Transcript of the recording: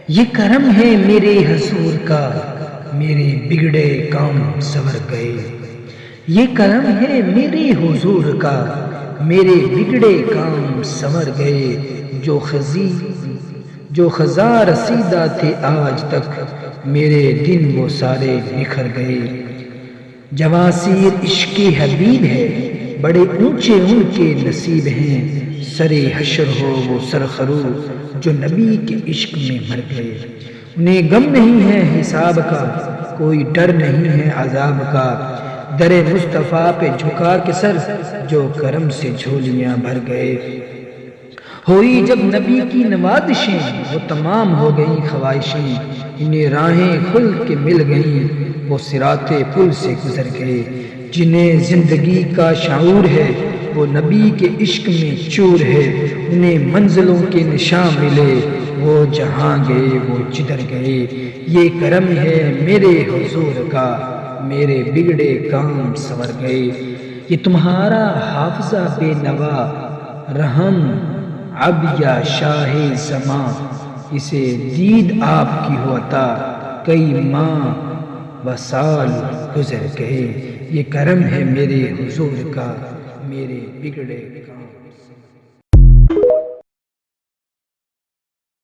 یہ کرم ہے میرے حضور کا، میرے بگڑے کام سنور گئے۔ یہ کرم ہے میرے حضور کا، میرے بگڑے کام سنور گئے۔ جو خزاں رسیدہ تھے آج تک، میرے دن وہ سارے بکھر گئے۔ جواسیر عشق حبیب ہے، بڑے اونچے ان کے نصیب ہیں۔ سرے حشر ہو وہ سرخرو، جو نبی کے عشق میں مر گئے۔ انہیں غم نہیں ہے حساب کا، کوئی ڈر نہیں ہے عذاب کا۔ در مصطفیٰ پہ جھکا کے سر، جو کرم سے جھولیاں بھر گئے۔ ہوئی جب نبی کی نوازشیں، وہ تمام ہو گئیں خواہشیں۔ انہیں راہیں خلد کے مل گئیں، وہ صراط پل سے گزر گئے۔ جنہیں زندگی کا شعور ہے، وہ نبی کے عشق میں چور ہے۔ انہیں منزلوں کے نشاں ملے، وہ جہاں گئے وہ جدھر گئے۔ یہ کرم ہے میرے حضور کا، میرے بگڑے کام سنور گئے۔ یہ تمہارا حافظہ بے نوا، رحم اب یا شاہ زماں، اسے دید آپ کی ہو عطا، کئی ماہ و سال گزر گئے۔ یہ کرم ہے میرے حضور کا، میرے بگڑے کام